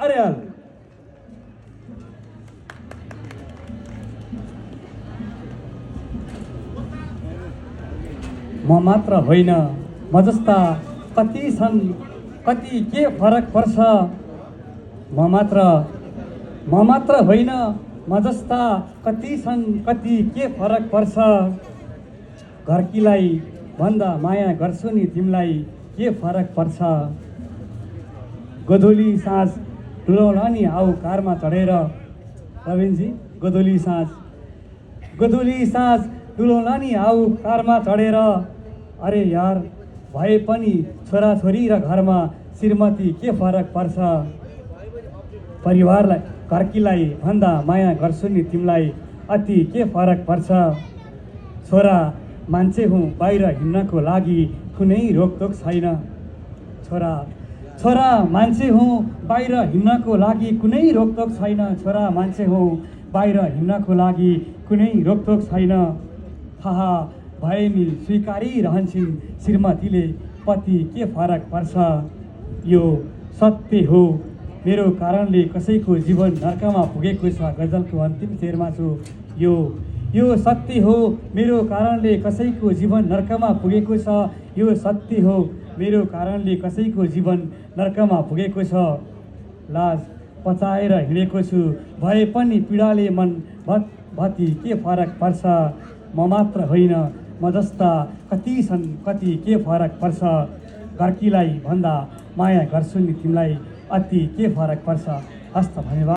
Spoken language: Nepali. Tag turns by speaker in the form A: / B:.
A: अरे हाल म मात्र होइन म जस्ता कति छन्, कति के फरक पर्छ। म मात्र होइन म जस्ता कति छन्, कति के फरक पर्छ। घरकीलाई भन्दा माया गर्छु नि तिमीलाई, के फरक पर्छ। गोधुली साँझ डुलाउला नि आऊ कारमा चढेर। रविनजी, गोधुली साँझ डुलाउला नि आऊ कारमा चढेर। अरे यार, भए पनि छोराछोरी र घरमा श्रीमती के फरक पर्छ। परिवारलाई घरकीलाई भन्दा माया गर्छु नि तिमीलाई, अति के फरक पर्छ। छोरा मान्छे हुँ बाहिर हिँड्नको लागि कुनै रोकटोक छैन। छोरा मान्छे हुँ बाहिर हिँड्नको लागि कुनै रोकटोक छैन। छोरा मान्छे हुँ बाहिर हिँड्नको लागि कुनै रोकटोक छैन। थाहा भए नि स्वीकारिरहन्छन् श्रीमतीले, पति के फरक पर्छ। यो सत्य हो मेरो कारणले कसैको जीवन नर्कमा पुगेको छ। गजलको अन्तिम शेरमा छु। यो सत्य हो मेरो कारणले कसैको जीवन नर्कमा पुगेको छ। यो सत्य हो मेरो कारणले कसैको जीवन नर्कमा पुगेको छ। लाज पचाएर हिँडेको छु भए पनि पीडाले मन भत्ती के फरक पर्छ। म मात्र होइन म जस्ता कति छन्, कति के फरक पर्छ। घरकीलाई भन्दा माया गर्छु नि तिमीलाई, अति के फरक पर्छ। हस्त धन्यवाद।